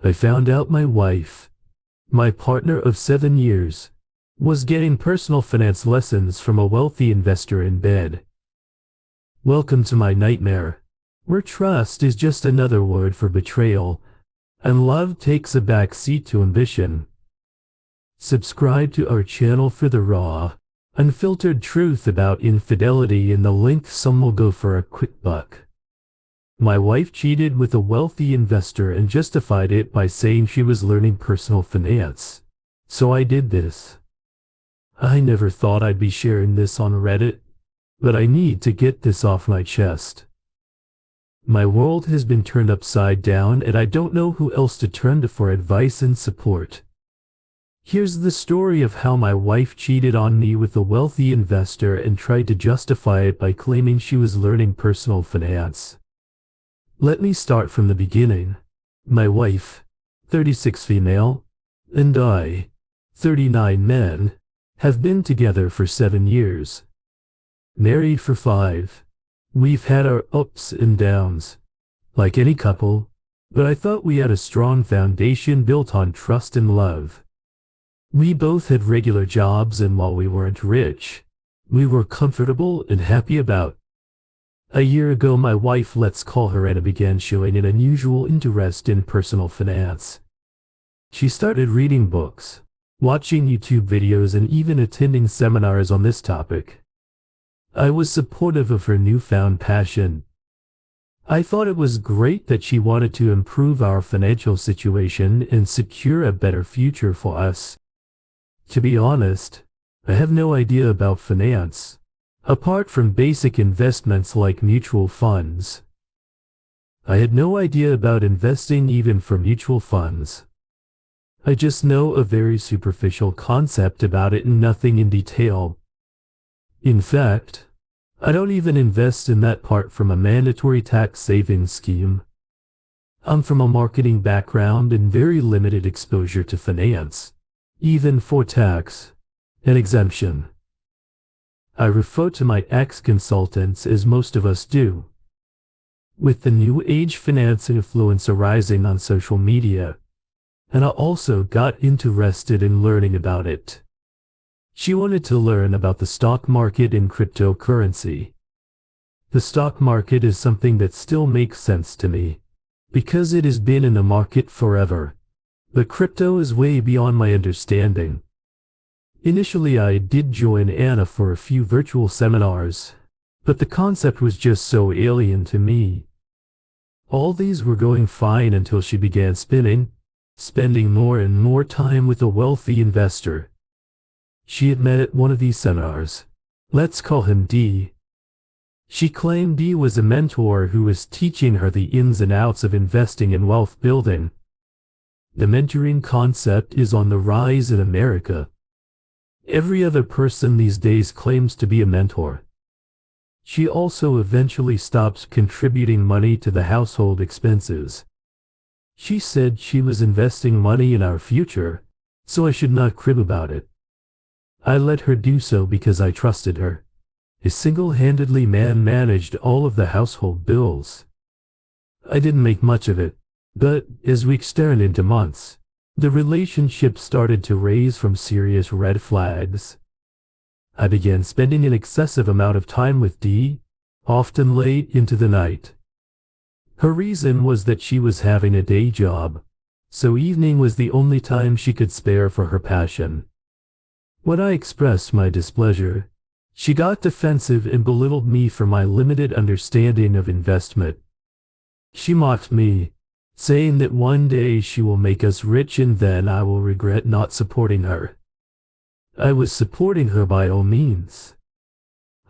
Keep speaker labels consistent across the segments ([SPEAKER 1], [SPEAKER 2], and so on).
[SPEAKER 1] I found out my wife, my partner of 7 years, was getting personal finance lessons from a wealthy investor in bed. Welcome to my nightmare, where trust is just another word for betrayal, and love takes a back seat to ambition. Subscribe to our channel for the raw, unfiltered truth about infidelity in the link. Some will go for a quick buck. My wife cheated with a wealthy investor and justified it by saying she was learning personal finance. So I did this. I never thought I'd be sharing this on Reddit, but I need to get this off my chest. My world has been turned upside down and I don't know who else to turn to for advice and support. Here's the story of how my wife cheated on me with a wealthy investor and tried to justify it by claiming she was learning personal finance. Let me start from the beginning. My wife, 36 female, and I, 39 men, have been together for 7 years. Married for 5. We've had our ups and downs, like any couple, but I thought we had a strong foundation built on trust and love. We both had regular jobs, and while we weren't rich, we were comfortable and happy about. A year ago, my wife, let's call her Anna, began showing an unusual interest in personal finance. She started reading books, watching YouTube videos, and even attending seminars on this topic. I was supportive of her newfound passion. I thought it was great that she wanted to improve our financial situation and secure a better future for us. To be honest, I have no idea about finance, apart from basic investments like mutual funds. I had no idea about investing even for mutual funds. I just know a very superficial concept about it and nothing in detail. In fact, I don't even invest in that part from a mandatory tax savings scheme. I'm from a marketing background and very limited exposure to finance, even for tax and exemption. I refer to my ex-consultants, as most of us do. With the new age finance influence arising on social media, and I also got interested in learning about it. She wanted to learn about the stock market and cryptocurrency. The stock market is something that still makes sense to me, because it has been in the market forever. But crypto is way beyond my understanding. Initially, I did join Anna for a few virtual seminars, but the concept was just so alien to me. All these were going fine until she began spending more and more time with a wealthy investor. She had met at one of these seminars. Let's call him D. She claimed D was a mentor who was teaching her the ins and outs of investing and wealth building. The mentoring concept is on the rise in America. Every other person these days claims to be a mentor. She also eventually stopped contributing money to the household expenses. She said she was investing money in our future, so I should not crib about it. I let her do so because I trusted her. A single-handedly managed all of the household bills. I didn't make much of it, but as weeks turned into months, the relationship started to raise from serious red flags. I began spending an excessive amount of time with Dee, often late into the night. Her reason was that she was having a day job, so evening was the only time she could spare for her passion. When I expressed my displeasure, she got defensive and belittled me for my limited understanding of investment. She mocked me, saying that one day she will make us rich and then I will regret not supporting her. I was supporting her by all means.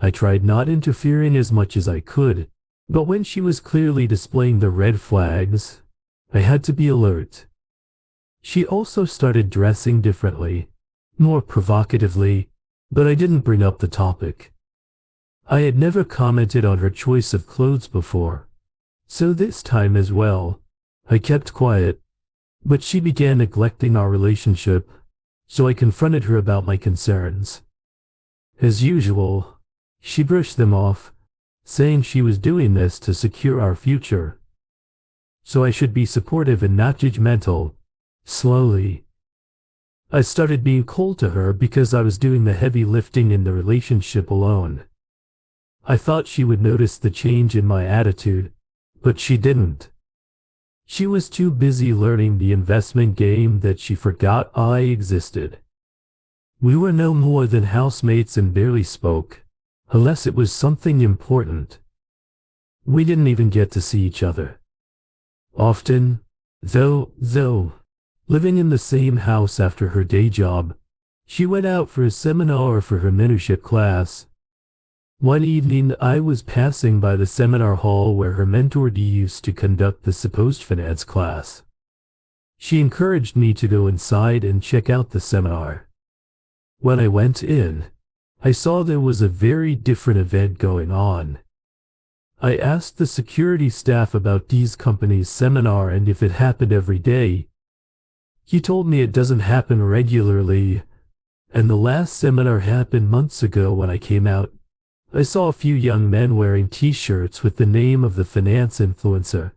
[SPEAKER 1] I tried not interfering as much as I could, but when she was clearly displaying the red flags, I had to be alert. She also started dressing differently, more provocatively, but I didn't bring up the topic. I had never commented on her choice of clothes before, so this time as well, I kept quiet, but she began neglecting our relationship, so I confronted her about my concerns. As usual, she brushed them off, saying she was doing this to secure our future. so I should be supportive and not judgmental. Slowly, I started being cold to her because I was doing the heavy lifting in the relationship alone. I thought she would notice the change in my attitude, but she didn't. She was too busy learning the investment game that she forgot I existed. We were no more than housemates and barely spoke, unless it was something important. We didn't even get to see each other often, though, living in the same house after her day job. She went out for a seminar for her mentorship class. One evening, I was passing by the seminar hall where her mentor used to conduct the supposed finance class. She encouraged me to go inside and check out the seminar. When I went in, I saw there was a very different event going on. I asked the security staff about these companies' seminar and if it happened every day. He told me it doesn't happen regularly, and the last seminar happened months ago. When I came out, I saw a few young men wearing t-shirts with the name of the finance influencer.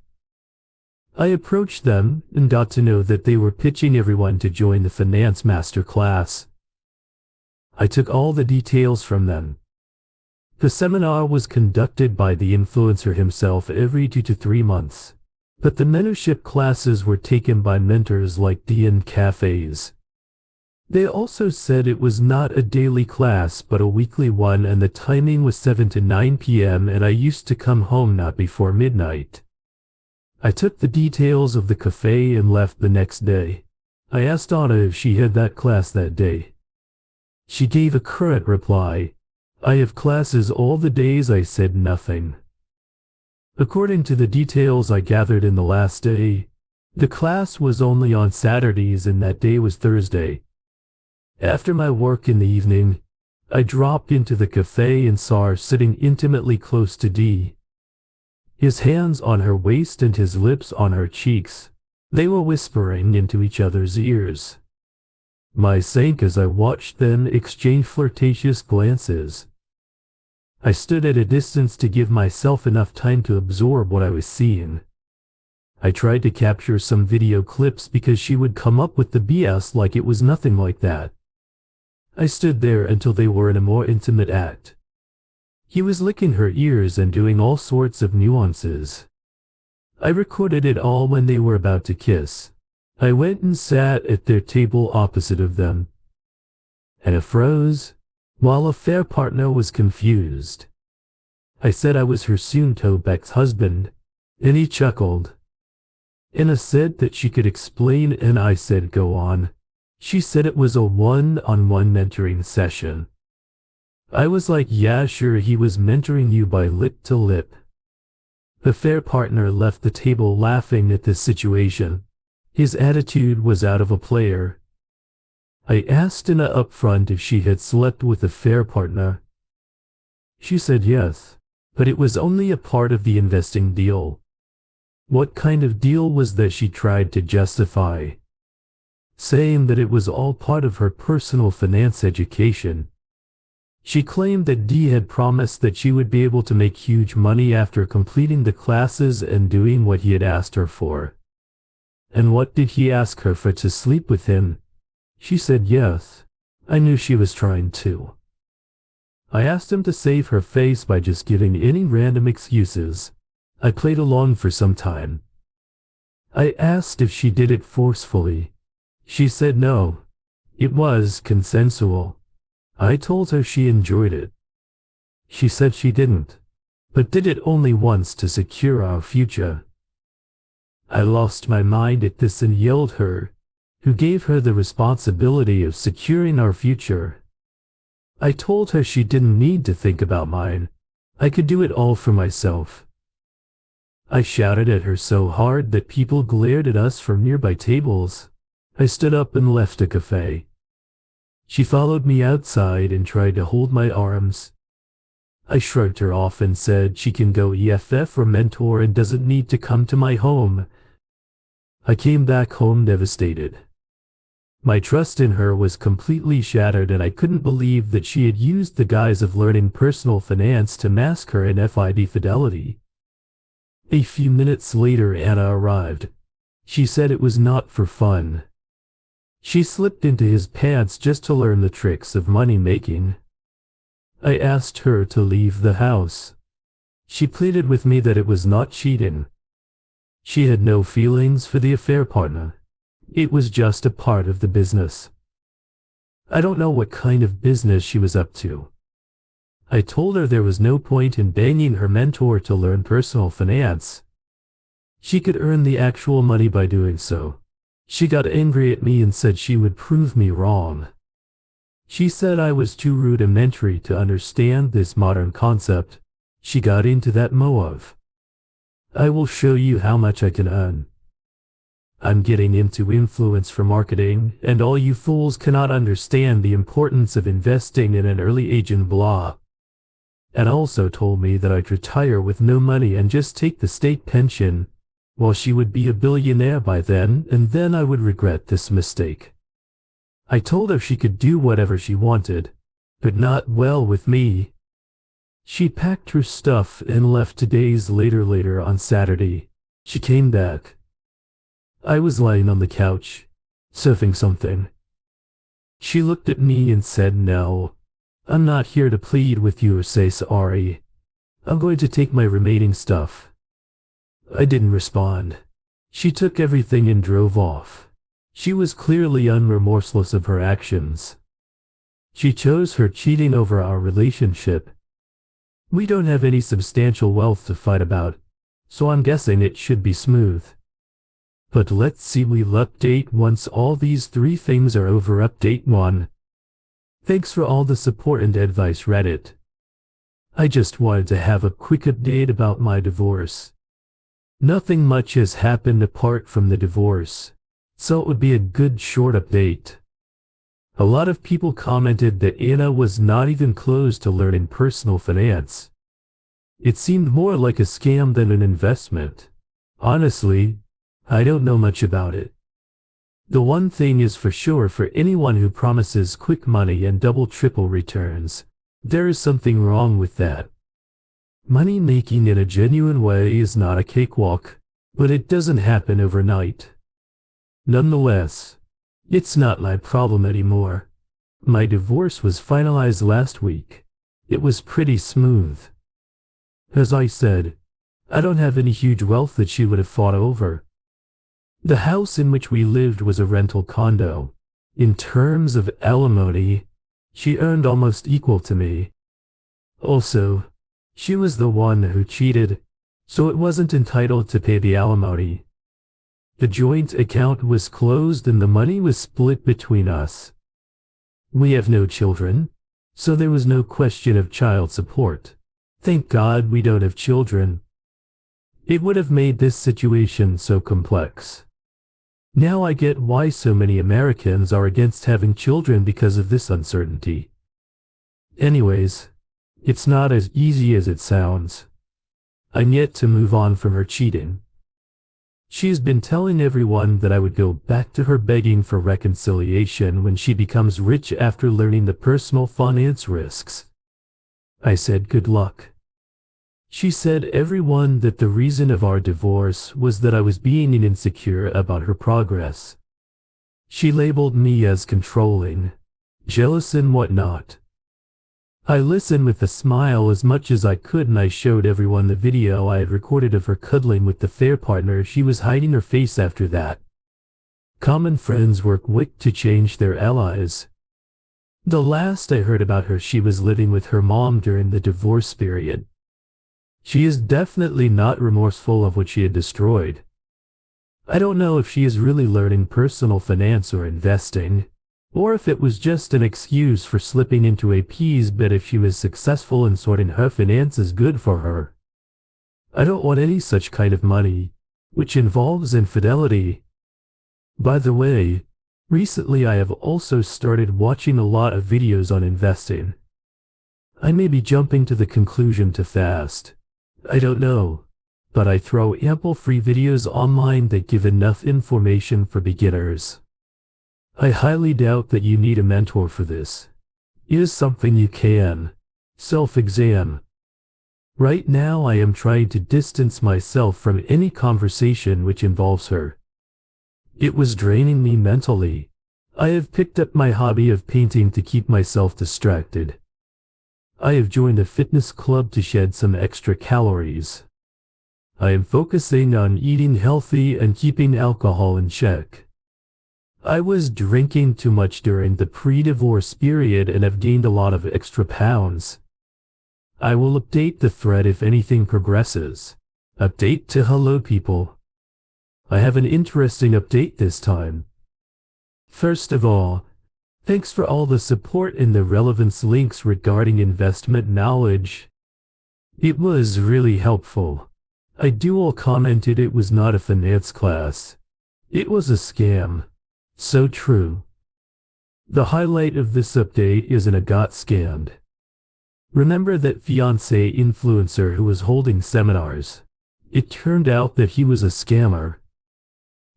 [SPEAKER 1] I approached them and got to know that they were pitching everyone to join the finance master class. I took all the details from them. The seminar was conducted by the influencer himself every 2 to 3 months, but the mentorship classes were taken by mentors like D in cafes. They also said it was not a daily class but a weekly one, and the timing was 7 to 9 p.m. and I used to come home not before midnight. I took the details of the café and left the next day. I asked Anna if she had that class that day. She gave a curt reply. I have classes all the days. I said nothing. According to the details I gathered in the last day, the class was only on Saturdays and that day was Thursday. After my work in the evening, I dropped into the cafe and saw her sitting intimately close to Dee. His hands on her waist and his lips on her cheeks. They were whispering into each other's ears. My sank as I watched them exchange flirtatious glances. I stood at a distance to give myself enough time to absorb what I was seeing. I tried to capture some video clips because she would come up with the BS like it was nothing like that. I stood there until they were in a more intimate act. He was licking her ears and doing all sorts of nuances. I recorded it all when they were about to kiss. I went and sat at their table opposite of them. Anna froze, while a fair partner was confused. I said I was her soon-to-be husband, and he chuckled. Anna said that she could explain, and I said go on. She said it was a one-on-one mentoring session. I was like, yeah, sure, he was mentoring you by lip to lip. The fair partner left the table laughing at this situation. His attitude was out of a player. I asked Anna up front if she had slept with a fair partner. She said yes, but it was only a part of the investing deal. What kind of deal was that? She tried to justify, saying that it was all part of her personal finance education. She claimed that Dee had promised that she would be able to make huge money after completing the classes and doing what he had asked her for. And what did he ask her for? To sleep with him? She said yes. I knew she was trying to. I asked him to save her face by just giving any random excuses. I played along for some time. I asked if she did it forcefully. She said no. It was consensual. I told her she enjoyed it. She said she didn't, but did it only once to secure our future. I lost my mind at this and yelled her, who gave her the responsibility of securing our future. I told her she didn't need to think about mine. I could do it all for myself. I shouted at her so hard that people glared at us from nearby tables. I stood up and left the cafe. She followed me outside and tried to hold my arms. I shrugged her off and said she can go EFF or mentor and doesn't need to come to my home. I came back home devastated. My trust in her was completely shattered, and I couldn't believe that she had used the guise of learning personal finance to mask her infidelity. A few minutes later, Anna arrived. She said it was not for fun. She slipped into his pants just to learn the tricks of money making. I asked her to leave the house. She pleaded with me that it was not cheating. She had no feelings for the affair partner. It was just a part of the business. I don't know what kind of business she was up to. I told her there was no point in banging her mentor to learn personal finance. She could earn the actual money by doing so. She got angry at me and said she would prove me wrong. She said I was too rudimentary to understand this modern concept. She got into that mode. I will show you how much I can earn. I'm getting into influence for marketing, and all you fools cannot understand the importance of investing in an early age and blah. And also told me that I'd retire with no money and just take the state pension. Well, she would be a billionaire by then, and then I would regret this mistake. I told her she could do whatever she wanted, but not well with me. She packed her stuff and left 2 days later on Saturday. She came back. I was lying on the couch, surfing something. She looked at me and said, "No, I'm not here to plead with you or say sorry. I'm going to take my remaining stuff." I didn't respond. She took everything and drove off. She was clearly unremorseless of her actions. She chose her cheating over our relationship. We don't have any substantial wealth to fight about, so I'm guessing it should be smooth. But let's see, we'll update once all these 3 things are over. Update 1. Thanks for all the support and advice, Reddit. I just wanted to have a quick update about my divorce. Nothing much has happened apart from the divorce, so it would be a good short update. A lot of people commented that Anna was not even close to learning personal finance. It seemed more like a scam than an investment. Honestly, I don't know much about it. The one thing is for sure, for anyone who promises quick money and double-triple returns, there is something wrong with that. Money making in a genuine way is not a cakewalk, but it doesn't happen overnight. Nonetheless, it's not my problem anymore. My divorce was finalized last week. It was pretty smooth. As I said, I don't have any huge wealth that she would have fought over. The house in which we lived was a rental condo. In terms of alimony, she earned almost equal to me. Also, she was the one who cheated, so it wasn't entitled to pay the alimony. The joint account was closed and the money was split between us. We have no children, so there was no question of child support. Thank God we don't have children. It would have made this situation so complex. Now I get why so many Americans are against having children because of this uncertainty. Anyways, it's not as easy as it sounds. I'm yet to move on from her cheating. She's been telling everyone that I would go back to her begging for reconciliation when she becomes rich after learning the personal finance risks. I said good luck. She said everyone that the reason of our divorce was that I was being insecure about her progress. She labeled me as controlling, jealous and whatnot. I listened with a smile as much as I could, and I showed everyone the video I had recorded of her cuddling with the affair partner. She was hiding her face after that. Common friends were quick to change their allies. The last I heard about her, she was living with her mom during the divorce period. She is definitely not remorseful of what she had destroyed. I don't know if she is really learning personal finance or investing, or if it was just an excuse for slipping into a peas, but if she was successful in sorting her finances, good for her. I don't want any such kind of money, which involves infidelity. By the way, recently I have also started watching a lot of videos on investing. I may be jumping to the conclusion too fast. I don't know, but I throw ample free videos online that give enough information for beginners. I highly doubt that you need a mentor for this. It is something you can self-examine. Right now I am trying to distance myself from any conversation which involves her. It was draining me mentally. I have picked up my hobby of painting to keep myself distracted. I have joined a fitness club to shed some extra calories. I am focusing on eating healthy and keeping alcohol in check. I was drinking too much during the pre-divorce period and have gained a lot of extra pounds. I will update the thread if anything progresses. Update to hello people. I have an interesting update this time. First of all, thanks for all the support in the relevance links regarding investment knowledge. It was really helpful. I dual commented it was not a finance class. It was a scam. So true. The highlight of this update is I got scammed. Remember that fiancé influencer who was holding seminars? It turned out that he was a scammer.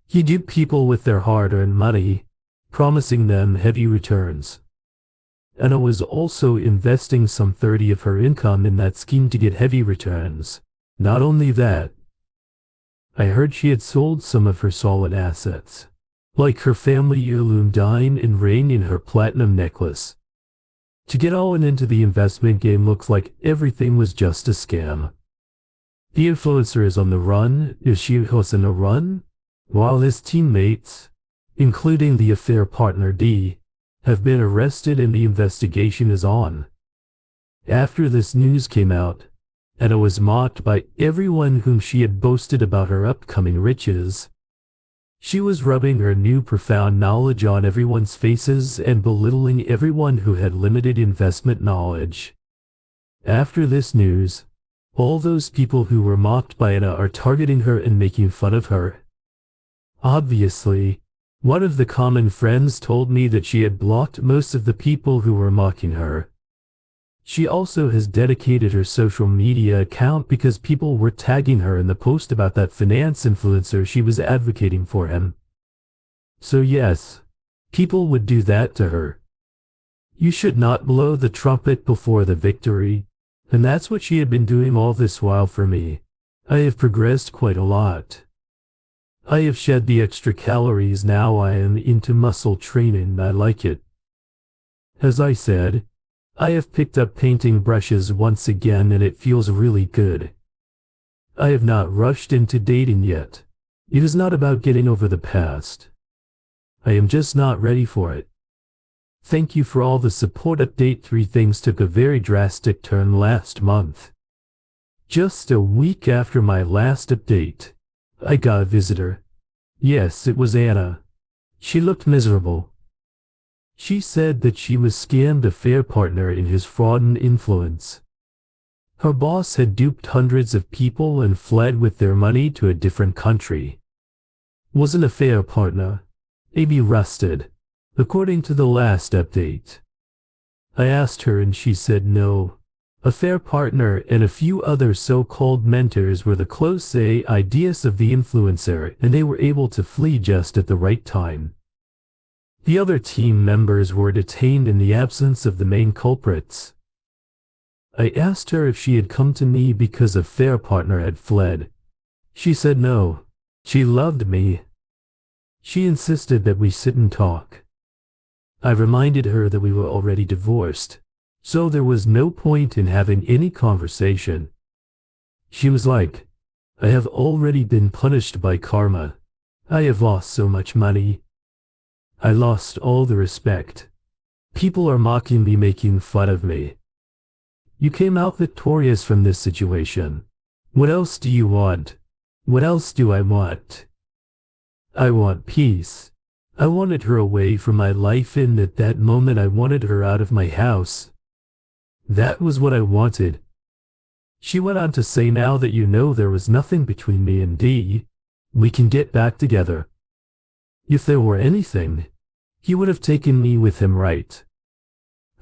[SPEAKER 1] He duped people with their hard-earned money, promising them heavy returns. Anna was also investing some 30% of her income in that scheme to get heavy returns. Not only that, I heard she had sold some of her solid assets, like her family heirloom diamond and ring and her platinum necklace. To get all into the investment game looks like everything was just a scam. The influencer is on the run. Is she on a run? While his teammates, including the affair partner D, have been arrested and the investigation is on. After this news came out, Anna was mocked by everyone whom she had boasted about her upcoming riches. She was rubbing her new profound knowledge on everyone's faces and belittling everyone who had limited investment knowledge. After this news, all those people who were mocked by Anna are targeting her and making fun of her. Obviously, one of the common friends told me that she had blocked most of the people who were mocking her. She also has dedicated her social media account because people were tagging her in the post about that finance influencer she was advocating for him. So yes, people would do that to her. You should not blow the trumpet before the victory, and that's what she had been doing all this while for me. I have progressed quite a lot. I have shed the extra calories, now I am into muscle training, I like it. As I said, I have picked up painting brushes once again and it feels really good. I have not rushed into dating yet. It is not about getting over the past. I am just not ready for it. Thank you for all the support. Update 3 things took a very drastic turn last month. Just a week after my last update, I got a visitor. Yes, it was Anna. She looked miserable. She said that she was scammed affair partner in his fraud and influence. Her boss had duped hundreds of people and fled with their money to a different country. Was an affair partner. Maybe rusted, according to the last update. I asked her and she said no. Affair partner and a few other so-called mentors were the close ideas of the influencer and they were able to flee just at the right time. The other team members were detained in the absence of the main culprits. I asked her if she had come to me because affair partner had fled. She said no. She loved me. She insisted that we sit and talk. I reminded her that we were already divorced, so there was no point in having any conversation. She was like, I have already been punished by karma. I have lost so much money. I lost all the respect. People are mocking me, making fun of me. You came out victorious from this situation. What else do you want? What else do I want? I want peace. I wanted her away from my life and at that moment I wanted her out of my house. That was what I wanted. She went on to say, now that you know there was nothing between me and D, we can get back together. If there were anything, he would have taken me with him, right?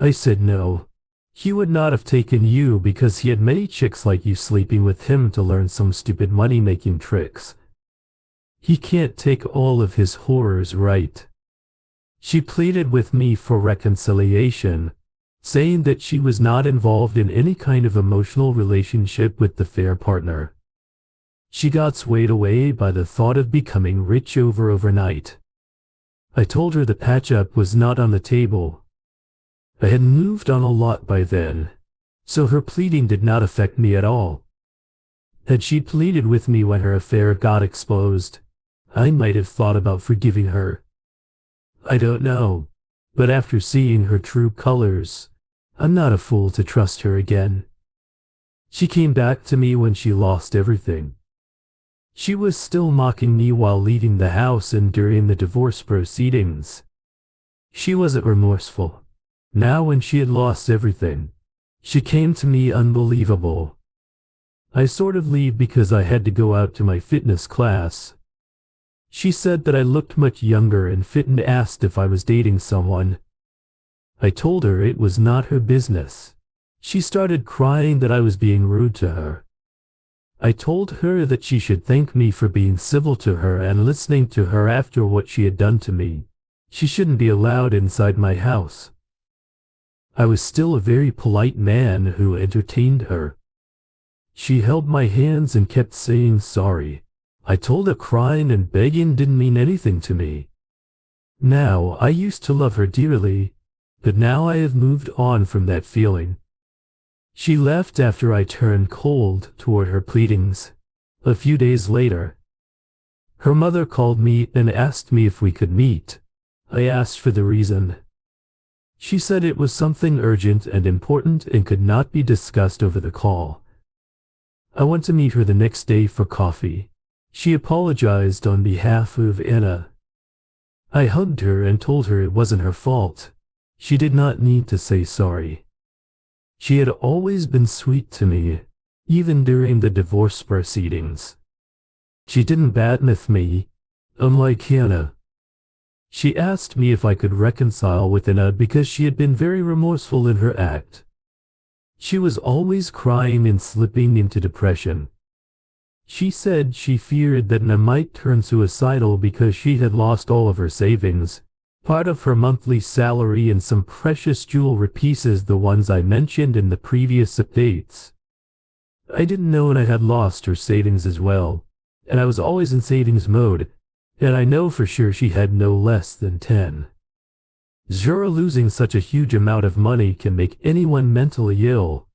[SPEAKER 1] I said no. He would not have taken you because he had many chicks like you sleeping with him to learn some stupid money-making tricks. He can't take all of his horrors, right? She pleaded with me for reconciliation. saying that she was not involved in any kind of emotional relationship with the fair partner. She got swayed away by the thought of becoming rich overnight. I told her the patch-up was not on the table. I had moved on a lot by then, so her pleading did not affect me at all. Had she pleaded with me when her affair got exposed, I might have thought about forgiving her. I don't know, but after seeing her true colors, I'm not a fool to trust her again. She came back to me when she lost everything. She was still mocking me while leaving the house and during the divorce proceedings. She wasn't remorseful. Now when she had lost everything, she came to me unbelievable. I sort of leave because I had to go out to my fitness class. She said that I looked much younger and fit and asked if I was dating someone. I told her it was not her business. She started crying that I was being rude to her. I told her that she should thank me for being civil to her and listening to her after what she had done to me. She shouldn't be allowed inside my house. I was still a very polite man who entertained her. She held my hands and kept saying sorry. I told her crying and begging didn't mean anything to me. Now, I used to love her dearly, but now I have moved on from that feeling. She left after I turned cold toward her pleadings. A few days later, her mother called me and asked me if we could meet. I asked for the reason. She said it was something urgent and important and could not be discussed over the call. I went to meet her the next day for coffee. She apologized on behalf of Anna. I hugged her and told her it wasn't her fault. She did not need to say sorry. She had always been sweet to me, even during the divorce proceedings. She didn't badmouth me, unlike Hannah. She asked me if I could reconcile with Anna because she had been very remorseful in her act. She was always crying and slipping into depression. She said she feared that Anna might turn suicidal because she had lost all of her savings, part of her monthly salary and some precious jewelry pieces, the ones I mentioned in the previous updates. I didn't know Anna had lost her savings as well, and I was always in savings mode, and I know for sure she had no less than 10. Losing such a huge amount of money can make anyone mentally ill.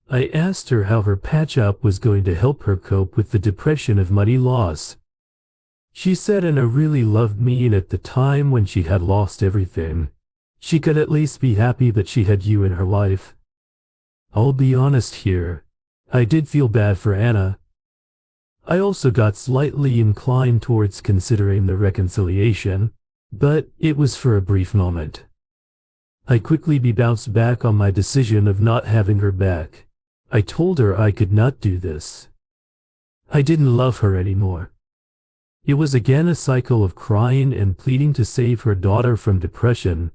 [SPEAKER 1] I asked her how her patch-up was going to help her cope with the depression of money loss. She said Anna really loved me, and at the time when she had lost everything, she could at least be happy that she had you in her life. I'll be honest here, I did feel bad for Anna. I also got slightly inclined towards considering the reconciliation, but it was for a brief moment. I quickly bounced back on my decision of not having her back. I told her I could not do this. I didn't love her anymore. It was again a cycle of crying and pleading to save her daughter from depression.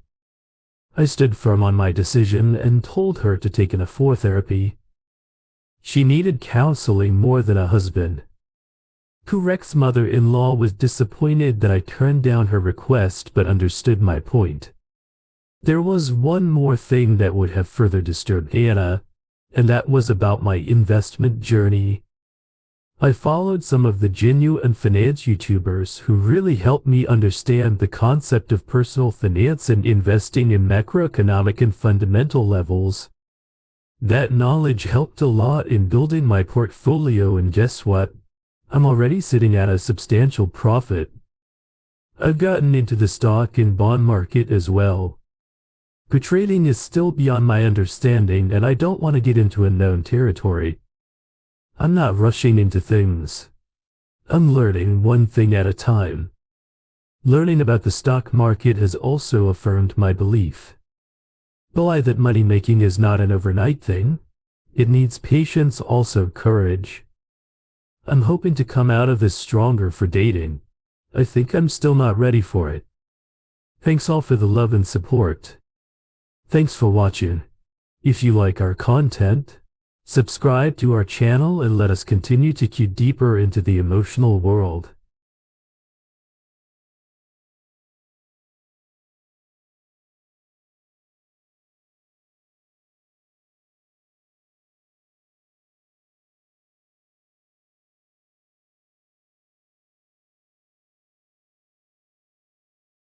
[SPEAKER 1] I stood firm on my decision and told her to take an for therapy. She needed counseling more than a husband. Kurek's mother-in-law was disappointed that I turned down her request but understood my point. There was one more thing that would have further disturbed Anna, and that was about my investment journey. I followed some of the genuine finance YouTubers who really helped me understand the concept of personal finance and investing in macroeconomic and fundamental levels. That knowledge helped a lot in building my portfolio, and guess what? I'm already sitting at a substantial profit. I've gotten into the stock and bond market as well. But trading is still beyond my understanding, and I don't want to get into unknown territory. I'm not rushing into things. I'm learning one thing at a time. Learning about the stock market has also affirmed my belief. That money making is not an overnight thing. It needs patience, also courage. I'm hoping to come out of this stronger for dating. I think I'm still not ready for it. Thanks all for the love and support. Thanks for watching. If you like our content, subscribe to our channel and let us continue to get deeper into the emotional world.